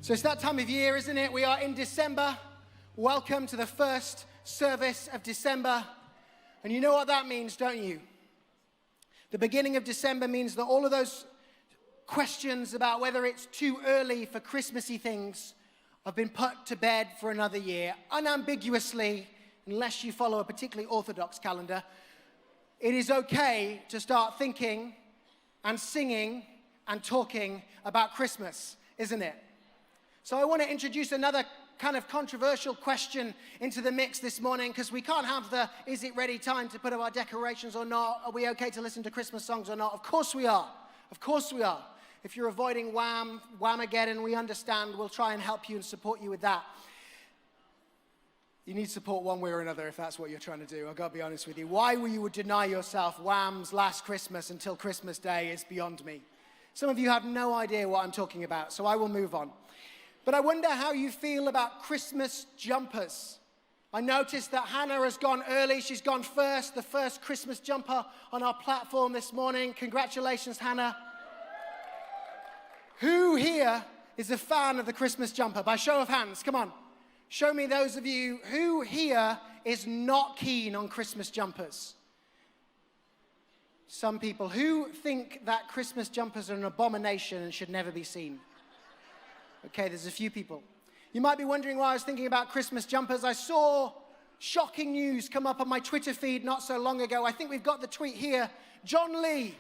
So it's that time of year, isn't it? We are in December. Welcome to the first service of December. And you know what that means, don't you? The beginning of December means that all of those questions about whether it's too early for Christmassy things have been put to bed for another year, unambiguously, unless you follow a particularly orthodox calendar. It is okay to start thinking and singing and talking about Christmas, isn't it? So I want to introduce another kind of controversial question into the mix this morning, because we can't have the is it ready time to put up our decorations or not. Are we okay to listen to Christmas songs or not? Of course we are. Of course we are. If you're avoiding Whamageddon, we understand. We'll try and help you and support you with that. You need support one way or another if that's what you're trying to do. I've got to be honest with you. Why you would deny yourself Wham's Last Christmas until Christmas Day is beyond me. Some of you have no idea what I'm talking about, so I will move on. But I wonder how you feel about Christmas jumpers. I noticed that Hannah has gone early. She's gone first, the first Christmas jumper on our platform this morning. Congratulations, Hannah. Who here is a fan of the Christmas jumper? By show of hands, come on. Show me those of you who here is not keen on Christmas jumpers. Some people who think that Christmas jumpers are an abomination and should never be seen. Okay, there's a few people. You might be wondering why I was thinking about Christmas jumpers. I saw shocking news come up on my Twitter feed not so long ago. I think we've got the tweet here. John Lee,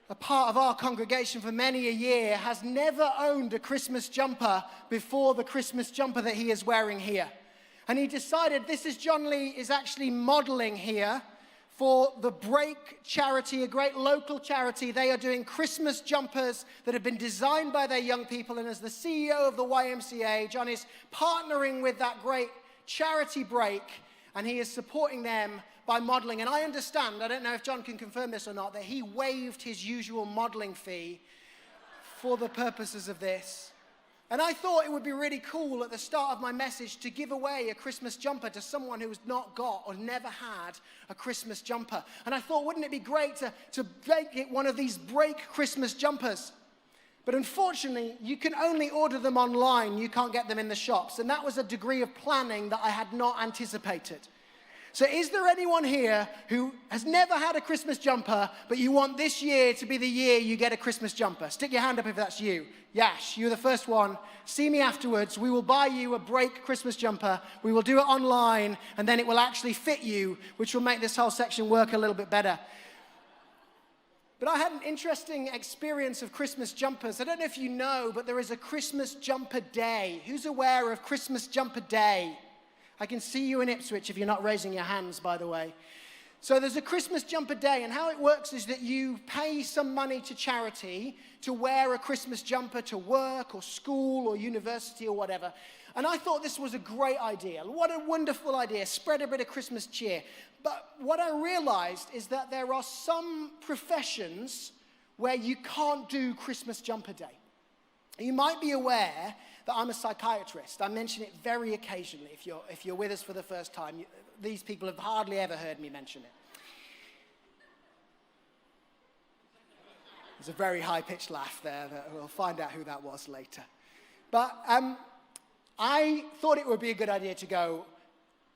a part of our congregation for many a year, has never owned a Christmas jumper before the Christmas jumper that he is wearing here. And he decided this is John Lee is actually modeling here for the Break charity, a great local charity. They are doing Christmas jumpers that have been designed by their young people. And as the CEO of the YMCA, John is partnering with that great charity Break, and he is supporting them by modeling. And I understand, I don't know if John can confirm this or not, that he waived his usual modeling fee for the purposes of this. And I thought it would be really cool at the start of my message to give away a Christmas jumper to someone who's not got or never had a Christmas jumper. And I thought, wouldn't it be great to make it one of these Break Christmas jumpers? But unfortunately, you can only order them online. You can't get them in the shops. And that was a degree of planning that I had not anticipated. So is there anyone here who has never had a Christmas jumper, but you want this year to be the year you get a Christmas jumper? Stick your hand up if that's you. Yash, you're the first one. See me afterwards. We will buy you a Break Christmas jumper. We will do it online, and then it will actually fit you, which will make this whole section work a little bit better. But I had an interesting experience of Christmas jumpers. I don't know if you know, but there is a Christmas jumper day. Who's aware of Christmas jumper day? I can see you in Ipswich if you're not raising your hands, by the way. So there's a Christmas jumper day, and how it works is that you pay some money to charity to wear a Christmas jumper to work or school or university or whatever. And I thought this was a great idea. What a wonderful idea. Spread a bit of Christmas cheer. But what I realized is that there are some professions where you can't do Christmas jumper day. You might be aware that I'm a psychiatrist. I mention it very occasionally. If you're with us for the first time, these people have hardly ever heard me mention it. There's a very high-pitched laugh there. We'll find out who that was later. But I thought it would be a good idea to go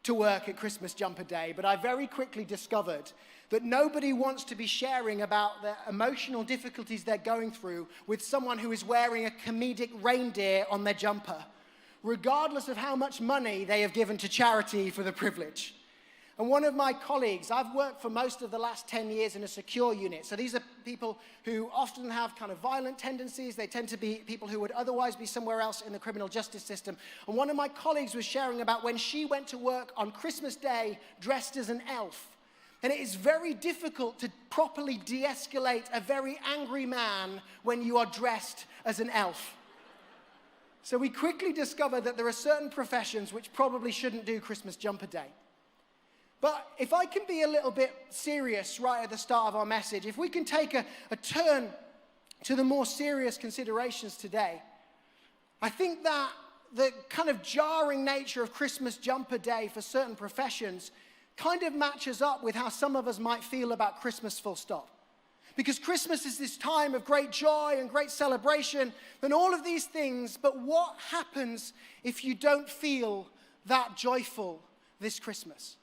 to work at Christmas jumper day, but I very quickly discovered that nobody wants to be sharing about the emotional difficulties they're going through with someone who is wearing a comedic reindeer on their jumper, regardless of how much money they have given to charity for the privilege. And one of my colleagues, I've worked for most of the last 10 years in a secure unit. So these are people who often have kind of violent tendencies. They tend to be people who would otherwise be somewhere else in the criminal justice system. And one of my colleagues was sharing about when she went to work on Christmas Day dressed as an elf. And it is very difficult to properly de-escalate a very angry man when you are dressed as an elf. So we quickly discovered that there are certain professions which probably shouldn't do Christmas jumper day. But if I can be a little bit serious right at the start of our message, if we can take a turn to the more serious considerations today, I think that the kind of jarring nature of Christmas jumper day for certain professions kind of matches up with how some of us might feel about Christmas full stop. Because Christmas is this time of great joy and great celebration and all of these things. But what happens if you don't feel that joyful this Christmas?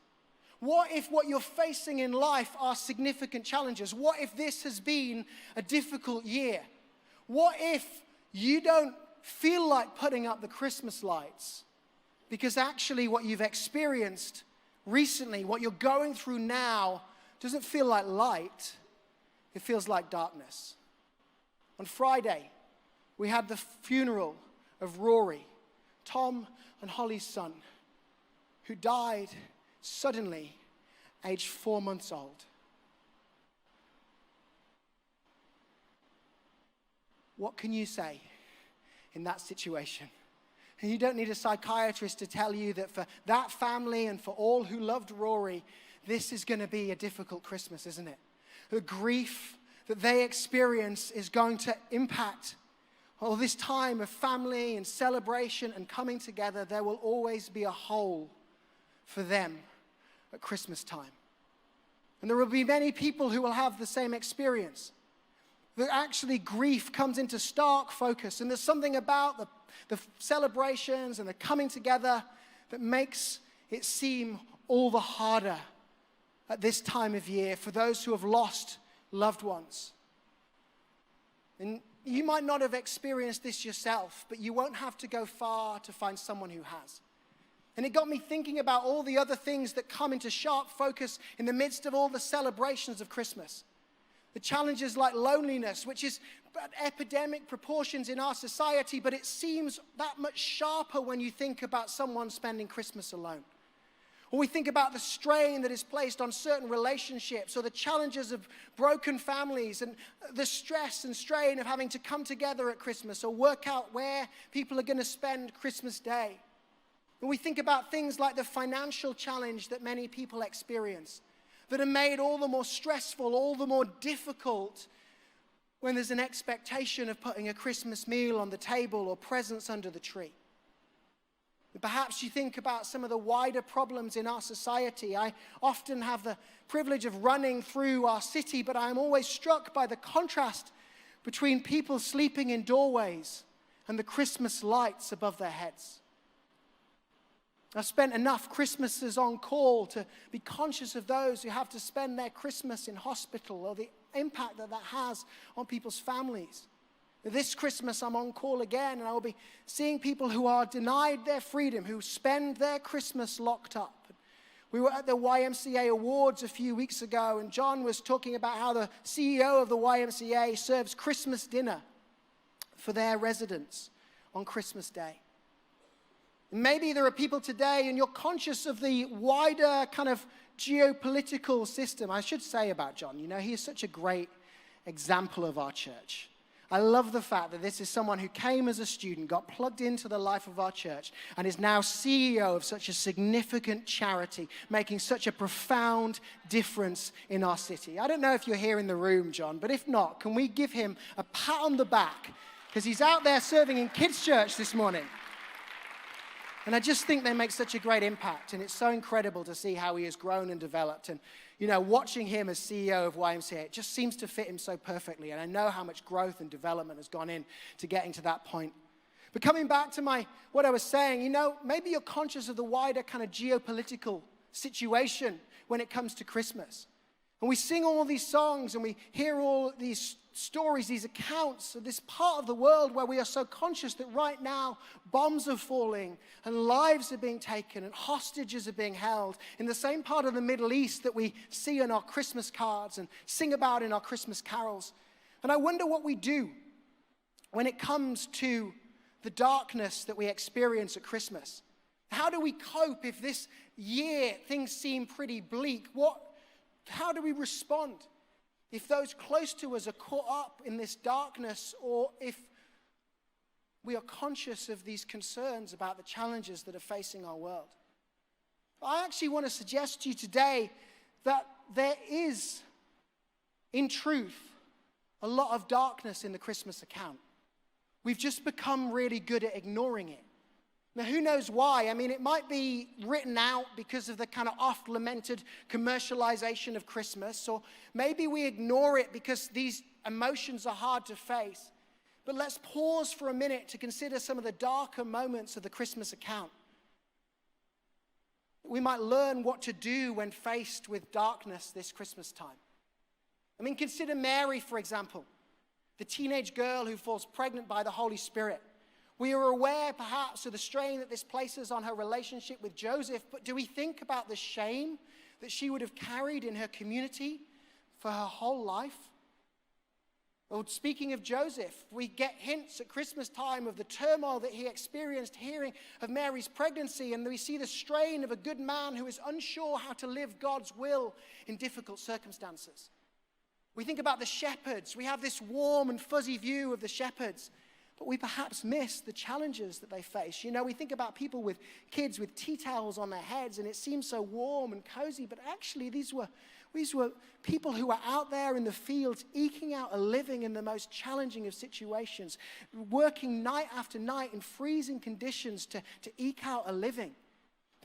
What if what you're facing in life are significant challenges? What if this has been a difficult year? What if you don't feel like putting up the Christmas lights? Because actually what you've experienced recently, what you're going through now, doesn't feel like light. It feels like darkness. On Friday, we had the funeral of Rory, Tom and Holly's son, who died suddenly, aged 4 months old. What can you say in that situation? And you don't need a psychiatrist to tell you that for that family and for all who loved Rory, this is going to be a difficult Christmas, isn't it? The grief that they experience is going to impact all this time of family and celebration and coming together. There will always be a hole for them at Christmas time. And there will be many people who will have the same experience. That actually grief comes into stark focus. And there's something about the celebrations and the coming together that makes it seem all the harder at this time of year for those who have lost loved ones. And you might not have experienced this yourself, but you won't have to go far to find someone who has. And it got me thinking about all the other things that come into sharp focus in the midst of all the celebrations of Christmas. The challenges like loneliness, which is at epidemic proportions in our society, but it seems that much sharper when you think about someone spending Christmas alone. Or we think about the strain that is placed on certain relationships, or the challenges of broken families, and the stress and strain of having to come together at Christmas or work out where people are going to spend Christmas Day. And we think about things like the financial challenge that many people experience, that are made all the more stressful, all the more difficult when there's an expectation of putting a Christmas meal on the table or presents under the tree. Perhaps you think about some of the wider problems in our society. I often have the privilege of running through our city, but I'm always struck by the contrast between people sleeping in doorways and the Christmas lights above their heads. I've spent enough Christmases on call to be conscious of those who have to spend their Christmas in hospital, or the impact that that has on people's families. This Christmas, I'm on call again, and I will be seeing people who are denied their freedom, who spend their Christmas locked up. We were at the YMCA Awards a few weeks ago, and John was talking about how the CEO of the YMCA serves Christmas dinner for their residents on Christmas Day. Maybe there are people today, and you're conscious of the wider kind of geopolitical system. I should say about John, he is such a great example of our church. I love the fact that this is someone who came as a student, got plugged into the life of our church, and is now CEO of such a significant charity, making such a profound difference in our city. I don't know if you're here in the room, John, but if not, can we give him a pat on the back? Because he's out there serving in kids' church this morning. And I just think they make such a great impact, and it's so incredible to see how he has grown and developed. And, watching him as CEO of YMCA, it just seems to fit him so perfectly. And I know how much growth and development has gone in to getting to that point. But coming back to what I was saying, maybe you're conscious of the wider kind of geopolitical situation when it comes to Christmas. And we sing all these songs, and we hear all these stories, these accounts of this part of the world where we are so conscious that right now bombs are falling and lives are being taken and hostages are being held in the same part of the Middle East that we see in our Christmas cards and sing about in our Christmas carols. And I wonder what we do when it comes to the darkness that we experience at Christmas. How do we cope if this year things seem pretty bleak? How do we respond? If those close to us are caught up in this darkness, or if we are conscious of these concerns about the challenges that are facing our world. I actually want to suggest to you today that there is, in truth, a lot of darkness in the Christmas account. We've just become really good at ignoring it. Now, who knows why? I mean, it might be written out because of the kind of oft-lamented commercialization of Christmas, or maybe we ignore it because these emotions are hard to face. But let's pause for a minute to consider some of the darker moments of the Christmas account. We might learn what to do when faced with darkness this Christmas time. I mean, consider Mary, for example, the teenage girl who falls pregnant by the Holy Spirit. We are aware, perhaps, of the strain that this places on her relationship with Joseph, but do we think about the shame that she would have carried in her community for her whole life? Well, speaking of Joseph, we get hints at Christmas time of the turmoil that he experienced hearing of Mary's pregnancy, and we see the strain of a good man who is unsure how to live God's will in difficult circumstances. We think about the shepherds. We have this warm and fuzzy view of the shepherds, but we perhaps miss the challenges that they face. You know, we think about people with kids with tea towels on their heads, and it seems so warm and cozy, but actually these were people who were out there in the fields eking out a living in the most challenging of situations, working night after night in freezing conditions to eke out a living.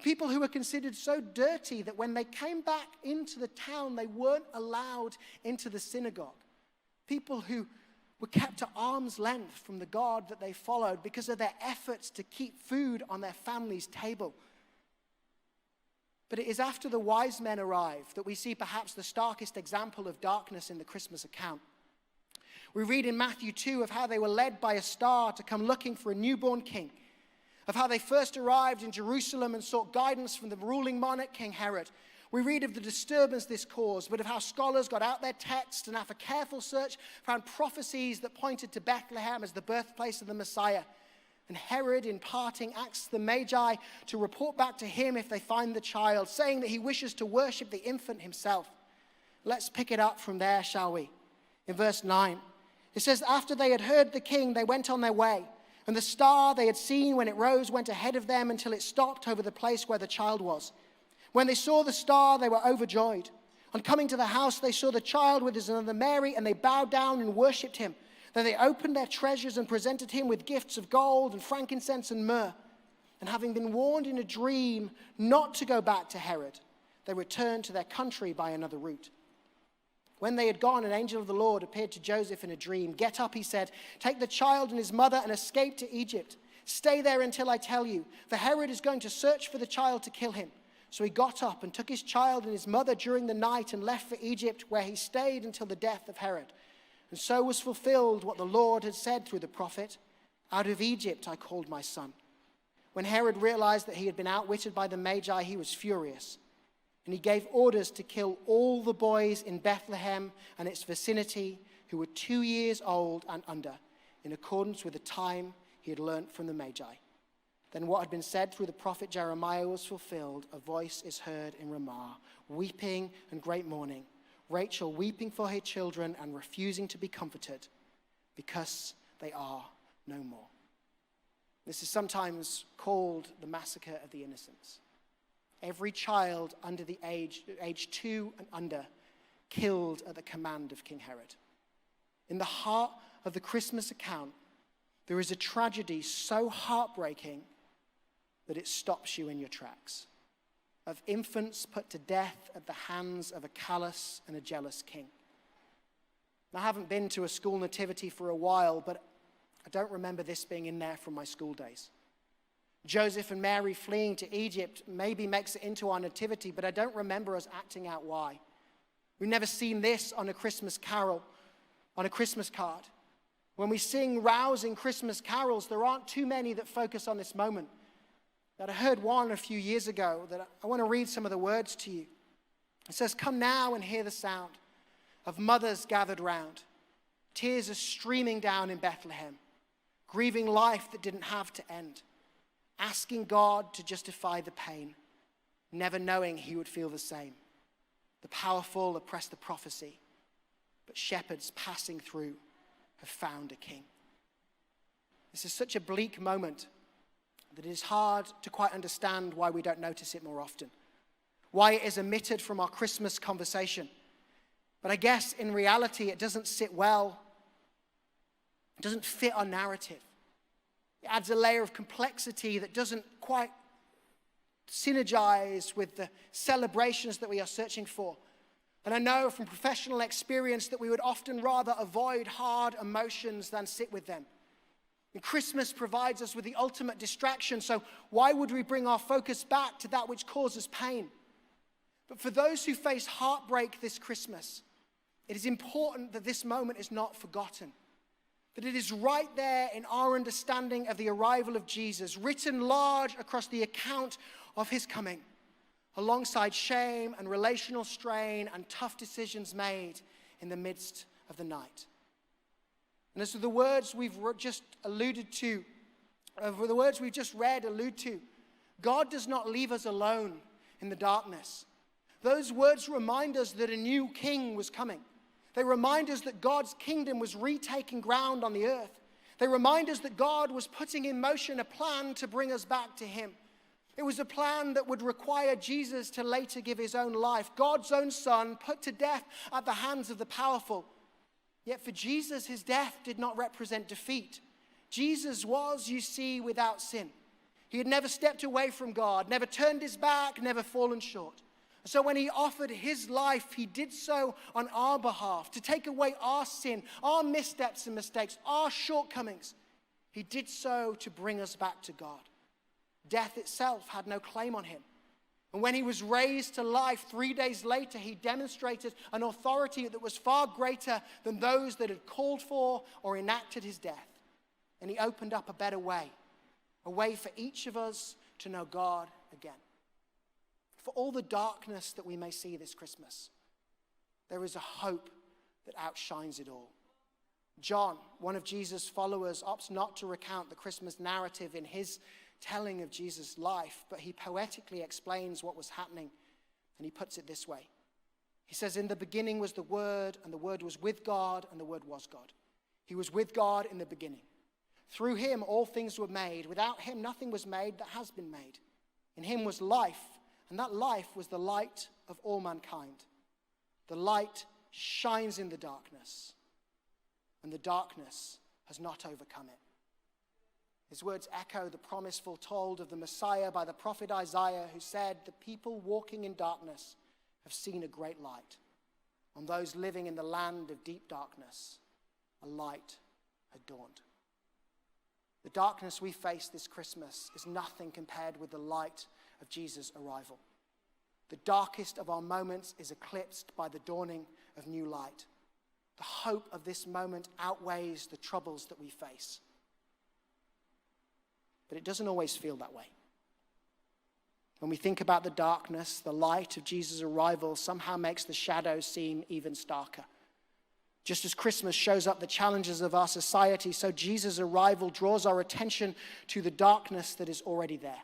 People who were considered so dirty that when they came back into the town, they weren't allowed into the synagogue. People who were kept at arm's length from the God that they followed because of their efforts to keep food on their family's table. But it is after the wise men arrive that we see perhaps the starkest example of darkness in the Christmas account. We read in Matthew 2 of how they were led by a star to come looking for a newborn king, of how they first arrived in Jerusalem and sought guidance from the ruling monarch, King Herod. We read of the disturbance this caused, but of how scholars got out their texts and after careful search found prophecies that pointed to Bethlehem as the birthplace of the Messiah. And Herod, in parting, asks the Magi to report back to him if they find the child, saying that he wishes to worship the infant himself. Let's pick it up from there, shall we? In verse 9, it says, after they had heard the king, they went on their way. And the star they had seen when it rose went ahead of them until it stopped over the place where the child was. When they saw the star, they were overjoyed. On coming to the house, they saw the child with his mother Mary, and they bowed down and worshipped him. Then they opened their treasures and presented him with gifts of gold and frankincense and myrrh. And having been warned in a dream not to go back to Herod, they returned to their country by another route. When they had gone, an angel of the Lord appeared to Joseph in a dream. Get up, he said, take the child and his mother and escape to Egypt. Stay there until I tell you, for Herod is going to search for the child to kill him. So he got up and took his child and his mother during the night and left for Egypt, where he stayed until the death of Herod. And so was fulfilled what the Lord had said through the prophet, out of Egypt I called my son. When Herod realized that he had been outwitted by the Magi, he was furious. And he gave orders to kill all the boys in Bethlehem and its vicinity who were 2 years old and under, in accordance with the time he had learnt from the Magi. Then what had been said through the prophet Jeremiah was fulfilled. A voice is heard in Ramah, weeping and great mourning. Rachel weeping for her children and refusing to be comforted because they are no more. This is sometimes called the massacre of the innocents. Every child under the age 2 and under killed at the command of King Herod. In the heart of the Christmas account, there is a tragedy so heartbreaking that it stops you in your tracks. Of infants put to death at the hands of a callous and a jealous king. I haven't been to a school nativity for a while, but I don't remember this being in there from my school days. Joseph and Mary fleeing to Egypt maybe makes it into our nativity, but I don't remember us acting out why. We've never seen this on a Christmas carol, on a Christmas card. When we sing rousing Christmas carols, there aren't too many that focus on this moment. But I heard one a few years ago that I want to read some of the words to you. It says, come now and hear the sound of mothers gathered round. Tears are streaming down in Bethlehem, grieving life that didn't have to end, asking God to justify the pain, never knowing he would feel the same. The powerful oppress the prophecy, but shepherds passing through have found a king. This is such a bleak moment that it is hard to quite understand why we don't notice it more often, why it is omitted from our Christmas conversation. But I guess in reality it doesn't sit well, it doesn't fit our narrative. It adds a layer of complexity that doesn't quite synergize with the celebrations that we are searching for. And I know from professional experience that we would often rather avoid hard emotions than sit with them. And Christmas provides us with the ultimate distraction, so why would we bring our focus back to that which causes pain? But for those who face heartbreak this Christmas, it is important that this moment is not forgotten. That it is right there in our understanding of the arrival of Jesus, written large across the account of his coming, alongside shame and relational strain and tough decisions made in the midst of the night. And as the words we've just alluded to, the words we've just read allude to, God does not leave us alone in the darkness. Those words remind us that a new king was coming. They remind us that God's kingdom was retaking ground on the earth. They remind us that God was putting in motion a plan to bring us back to him. It was a plan that would require Jesus to later give his own life, God's own son, put to death at the hands of the powerful. Yet for Jesus, his death did not represent defeat. Jesus was, you see, without sin. He had never stepped away from God, never turned his back, never fallen short. So when he offered his life, he did so on our behalf, to take away our sin, our missteps and mistakes, our shortcomings. He did so to bring us back to God. Death itself had no claim on him. And when he was raised to life 3 days later, he demonstrated an authority that was far greater than those that had called for or enacted his death. And he opened up a better way, a way for each of us to know God again. For all the darkness that we may see this Christmas, there is a hope that outshines it all. John, one of Jesus' followers, opts not to recount the Christmas narrative in his telling of Jesus' life, but he poetically explains what was happening, and he puts it this way. He says, "In the beginning was the Word, and the Word was with God, and the Word was God. He was with God in the beginning. Through him all things were made. Without him nothing was made that has been made. In him was life, and that life was the light of all mankind. The light shines in the darkness, and the darkness has not overcome it." His words echo the promise foretold of the Messiah by the prophet Isaiah, who said, "The people walking in darkness have seen a great light. On those living in the land of deep darkness, a light had dawned." The darkness we face this Christmas is nothing compared with the light of Jesus' arrival. The darkest of our moments is eclipsed by the dawning of new light. The hope of this moment outweighs the troubles that we face. But it doesn't always feel that way. When we think about the darkness, the light of Jesus' arrival somehow makes the shadows seem even starker. Just as Christmas shows up the challenges of our society, so Jesus' arrival draws our attention to the darkness that is already there.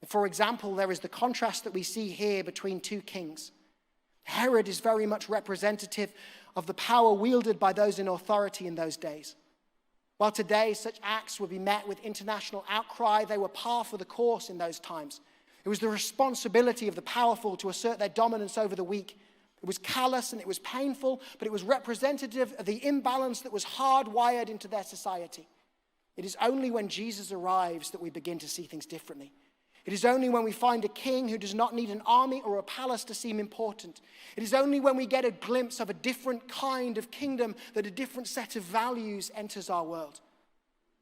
For example, there is the contrast that we see here between two kings. Herod is very much representative of the power wielded by those in authority in those days. While today such acts would be met with international outcry, they were par for the course in those times. It was the responsibility of the powerful to assert their dominance over the weak. It was callous and it was painful, but it was representative of the imbalance that was hardwired into their society. It is only when Jesus arrives that we begin to see things differently. It is only when we find a king who does not need an army or a palace to seem important. It is only when we get a glimpse of a different kind of kingdom that a different set of values enters our world.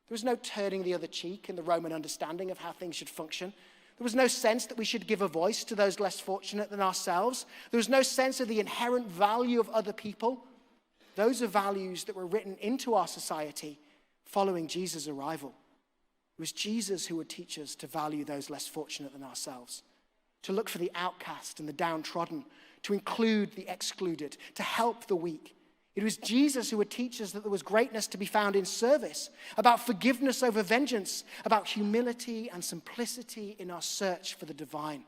There was no turning the other cheek in the Roman understanding of how things should function. There was no sense that we should give a voice to those less fortunate than ourselves. There was no sense of the inherent value of other people. Those are values that were written into our society following Jesus' arrival. It was Jesus who would teach us to value those less fortunate than ourselves, to look for the outcast and the downtrodden, to include the excluded, to help the weak. It was Jesus who would teach us that there was greatness to be found in service, about forgiveness over vengeance, about humility and simplicity in our search for the divine.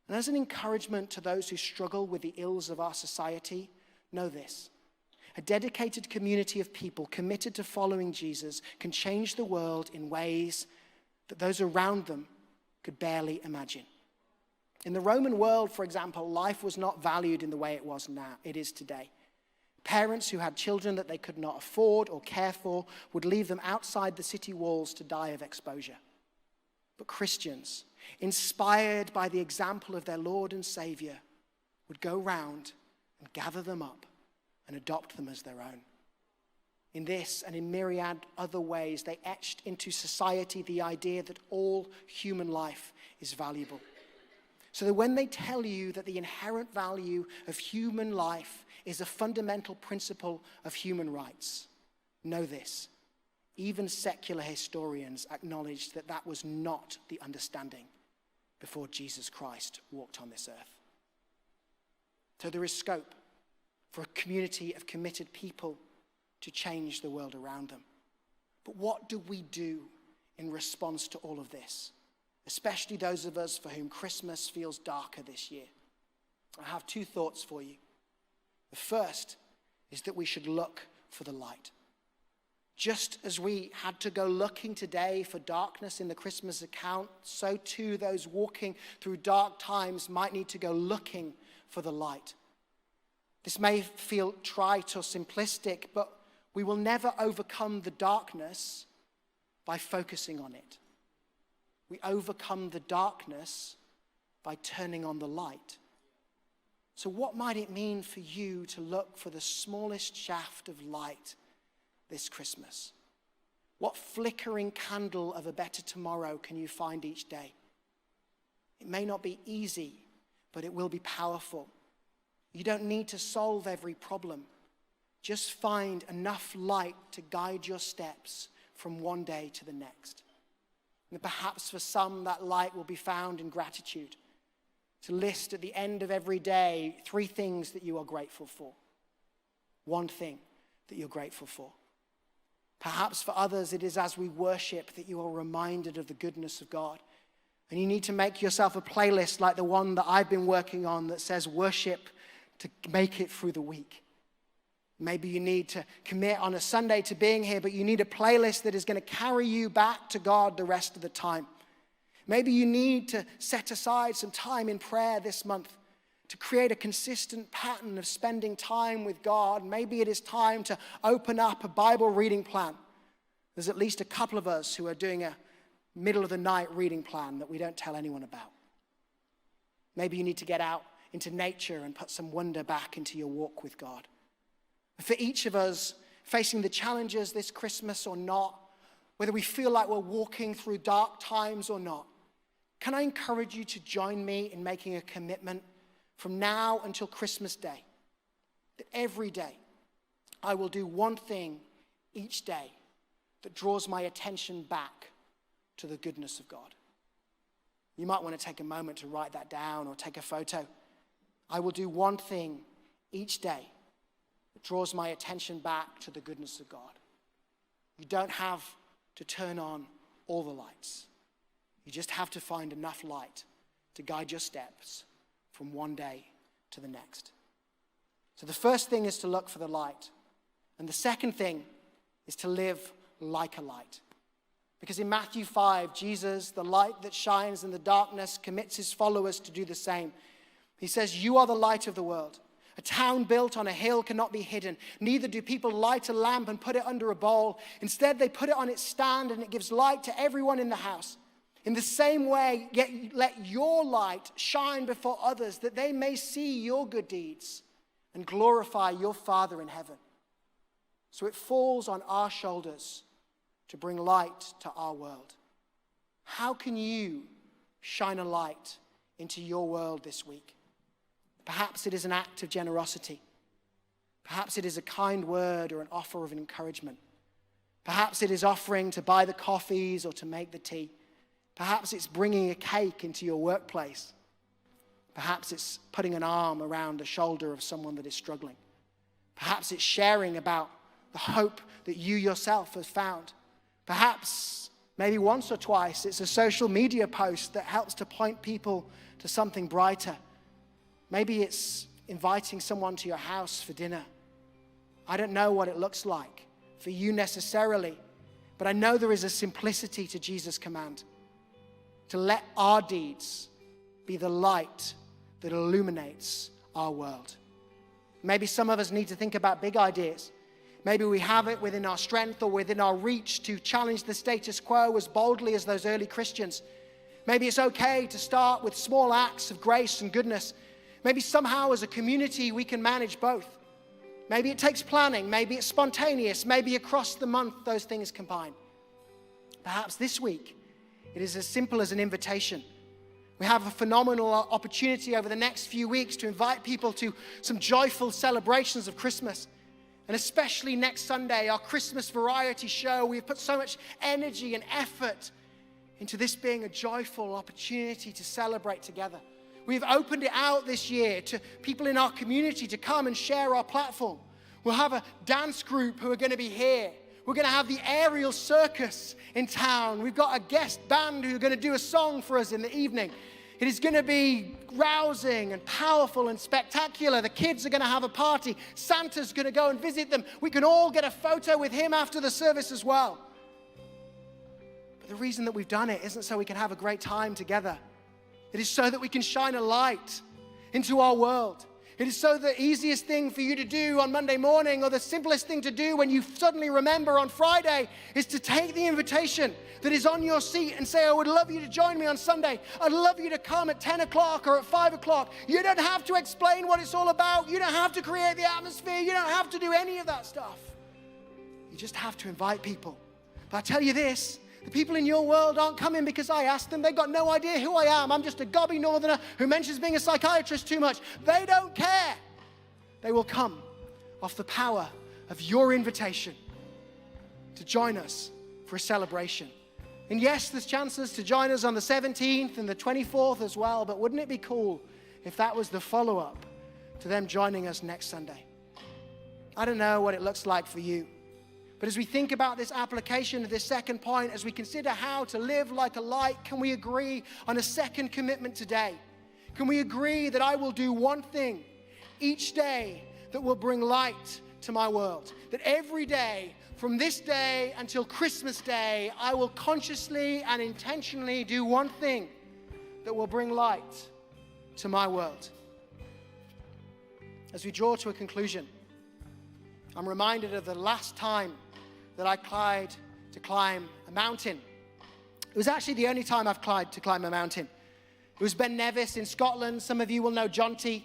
And as an encouragement to those who struggle with the ills of our society, know this. A dedicated community of people committed to following Jesus can change the world in ways that those around them could barely imagine. In the Roman world, for example, life was not valued in the way it is today. Parents who had children that they could not afford or care for would leave them outside the city walls to die of exposure. But Christians, inspired by the example of their Lord and Savior, would go round and gather them up and adopt them as their own. In this and in myriad other ways, they etched into society the idea that all human life is valuable. So that when they tell you that the inherent value of human life is a fundamental principle of human rights, know this: even secular historians acknowledged that that was not the understanding before Jesus Christ walked on this earth. So there is scope for a community of committed people to change the world around them. But what do we do in response to all of this? Especially those of us for whom Christmas feels darker this year. I have two thoughts for you. The first is that we should look for the light. Just as we had to go looking today for darkness in the Christmas account, so too those walking through dark times might need to go looking for the light. This may feel trite or simplistic, but we will never overcome the darkness by focusing on it. We overcome the darkness by turning on the light. So what might it mean for you to look for the smallest shaft of light this Christmas? What flickering candle of a better tomorrow can you find each day? It may not be easy, but it will be powerful. You don't need to solve every problem. Just find enough light to guide your steps from one day to the next. And perhaps for some, that light will be found in gratitude. To list at the end of every day 3 things that you are grateful for. 1 thing that you're grateful for. Perhaps for others, it is as we worship that you are reminded of the goodness of God. And you need to make yourself a playlist like the one that I've been working on that says worship to make it through the week. Maybe you need to commit on a Sunday to being here, but you need a playlist that is going to carry you back to God the rest of the time. Maybe you need to set aside some time in prayer this month to create a consistent pattern of spending time with God. Maybe it is time to open up a Bible reading plan. There's at least a couple of us who are doing a middle of the night reading plan that we don't tell anyone about. Maybe you need to get out into nature and put some wonder back into your walk with God. For each of us facing the challenges this Christmas or not, whether we feel like we're walking through dark times or not, can I encourage you to join me in making a commitment from now until Christmas Day, that every day I will do 1 thing each day that draws my attention back to the goodness of God. You might want to take a moment to write that down or take a photo. I will do 1 thing each day that draws my attention back to the goodness of God. You don't have to turn on all the lights. You just have to find enough light to guide your steps from one day to the next. So the first thing is to look for the light. And the second thing is to live like a light. Because in Matthew 5, Jesus, the light that shines in the darkness, commits his followers to do the same. He says, "You are the light of the world. A town built on a hill cannot be hidden. Neither do people light a lamp and put it under a bowl. Instead, they put it on its stand and it gives light to everyone in the house. In the same way, let your light shine before others, that they may see your good deeds and glorify your Father in heaven." So it falls on our shoulders to bring light to our world. How can you shine a light into your world this week? Perhaps it is an act of generosity. Perhaps it is a kind word or an offer of encouragement. Perhaps it is offering to buy the coffees or to make the tea. Perhaps it's bringing a cake into your workplace. Perhaps it's putting an arm around the shoulder of someone that is struggling. Perhaps it's sharing about the hope that you yourself have found. Perhaps, maybe once or twice, it's a social media post that helps to point people to something brighter. Maybe it's inviting someone to your house for dinner. I don't know what it looks like for you necessarily, but I know there is a simplicity to Jesus' command to let our deeds be the light that illuminates our world. Maybe some of us need to think about big ideas. Maybe we have it within our strength or within our reach to challenge the status quo as boldly as those early Christians. Maybe it's okay to start with small acts of grace and goodness. Maybe somehow as a community we can manage both. Maybe it takes planning. Maybe it's spontaneous. Maybe across the month those things combine. Perhaps this week it is as simple as an invitation. We have a phenomenal opportunity over the next few weeks to invite people to some joyful celebrations of Christmas. And especially next Sunday, our Christmas variety show, we've put so much energy and effort into this being a joyful opportunity to celebrate together. We've opened it out this year to people in our community to come and share our platform. We'll have a dance group who are going to be here. We're going to have the aerial circus in town. We've got a guest band who are going to do a song for us in the evening. It is going to be rousing and powerful and spectacular. The kids are going to have a party. Santa's going to go and visit them. We can all get a photo with him after the service as well. But the reason that we've done it isn't so we can have a great time together. It is so that we can shine a light into our world. It is so the easiest thing for you to do on Monday morning, or the simplest thing to do when you suddenly remember on Friday, is to take the invitation that is on your seat and say, I would love you to join me on Sunday. I'd love you to come at 10 o'clock or at 5 o'clock. You don't have to explain what it's all about. You don't have to create the atmosphere. You don't have to do any of that stuff. You just have to invite people. But I tell you this, the people in your world aren't coming because I asked them. They've got no idea who I am. I'm just a gobby northerner who mentions being a psychiatrist too much. They don't care. They will come off the power of your invitation to join us for a celebration. And yes, there's chances to join us on the 17th and the 24th as well, but wouldn't it be cool if that was the follow-up to them joining us next Sunday? I don't know what it looks like for you. But as we think about this application of this second point, as we consider how to live like a light, can we agree on a second commitment today? Can we agree that I will do one thing each day that will bring light to my world? That every day, from this day until Christmas Day, I will consciously and intentionally do one thing that will bring light to my world. As we draw to a conclusion, I'm reminded of the last time that I tried to climb a mountain. It was actually the only time I've tried to climb a mountain. It was Ben Nevis in Scotland. Some of you will know Jonty.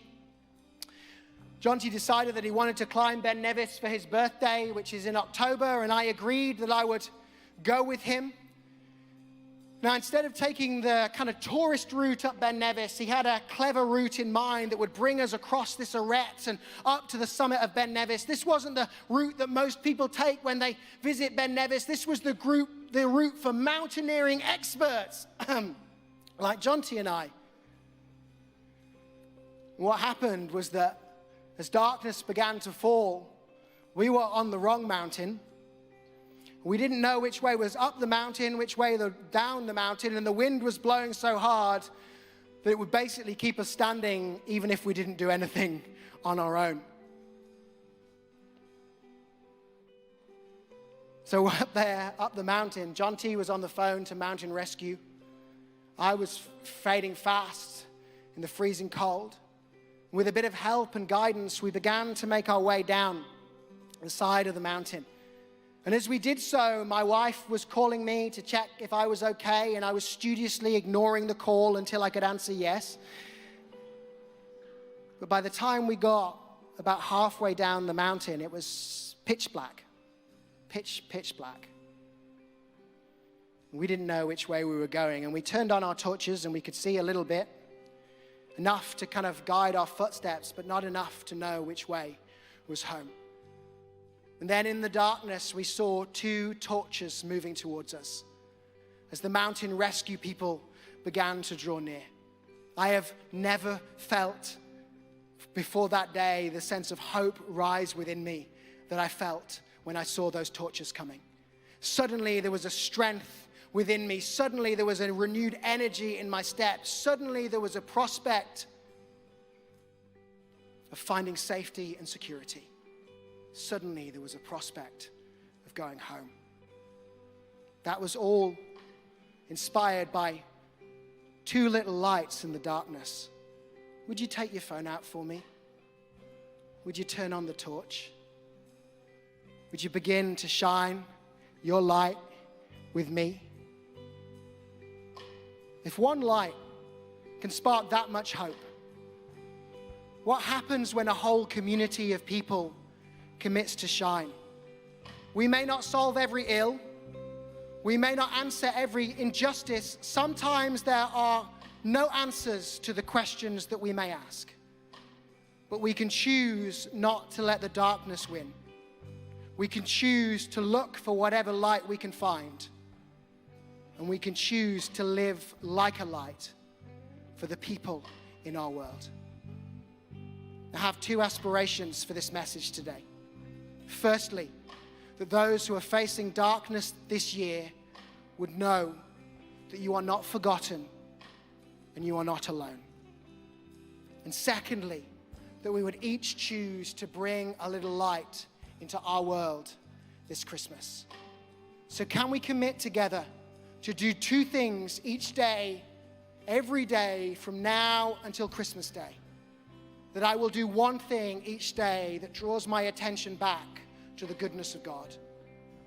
Jonty decided that he wanted to climb Ben Nevis for his birthday, which is in October, and I agreed that I would go with him. Now, instead of taking the kind of tourist route up Ben Nevis, he had a clever route in mind that would bring us across this arête and up to the summit of Ben Nevis. This wasn't the route that most people take when they visit Ben Nevis. This was the route for mountaineering experts, like Jonty and I. What happened was that as darkness began to fall, we were on the wrong mountain. We didn't know which way was up the mountain, which way down the mountain, and the wind was blowing so hard that it would basically keep us standing even if we didn't do anything on our own. So up there, up the mountain, Jonty was on the phone to Mountain Rescue. I was fading fast in the freezing cold. With a bit of help and guidance, we began to make our way down the side of the mountain. And as we did so, my wife was calling me to check if I was okay, and I was studiously ignoring the call until I could answer yes. But by the time we got about halfway down the mountain, it was pitch black. Pitch black. We didn't know which way we were going, and we turned on our torches and we could see a little bit, enough to kind of guide our footsteps, but not enough to know which way was home. And then in the darkness, we saw two torches moving towards us as the mountain rescue people began to draw near. I have never felt before that day the sense of hope rise within me that I felt when I saw those torches coming. Suddenly there was a strength within me. Suddenly there was a renewed energy in my steps. Suddenly there was a prospect of finding safety and security. Suddenly there was a prospect of going home. That was all inspired by two little lights in the darkness. Would you take your phone out for me? would you turn on the torch? Would you begin to shine your light with me? If one light can spark that much hope, what happens when a whole community of people commits to shine? We may not solve every ill. We may not answer every injustice. Sometimes there are no answers to the questions that we may ask. But we can choose not to let the darkness win. We can choose to look for whatever light we can find. And we can choose to live like a light for the people in our world. I have two aspirations for this message today. Firstly, that those who are facing darkness this year would know that you are not forgotten and you are not alone. And secondly, that we would each choose to bring a little light into our world this Christmas. So can we commit together to do two things each day, every day from now until Christmas Day? That I will do one thing each day that draws my attention back to the goodness of God.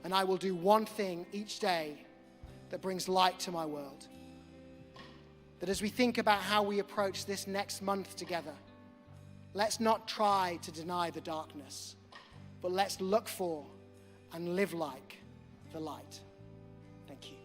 And I will do one thing each day that brings light to my world. That as we think about how we approach this next month together, let's not try to deny the darkness, but let's look for and live like the light. Thank you.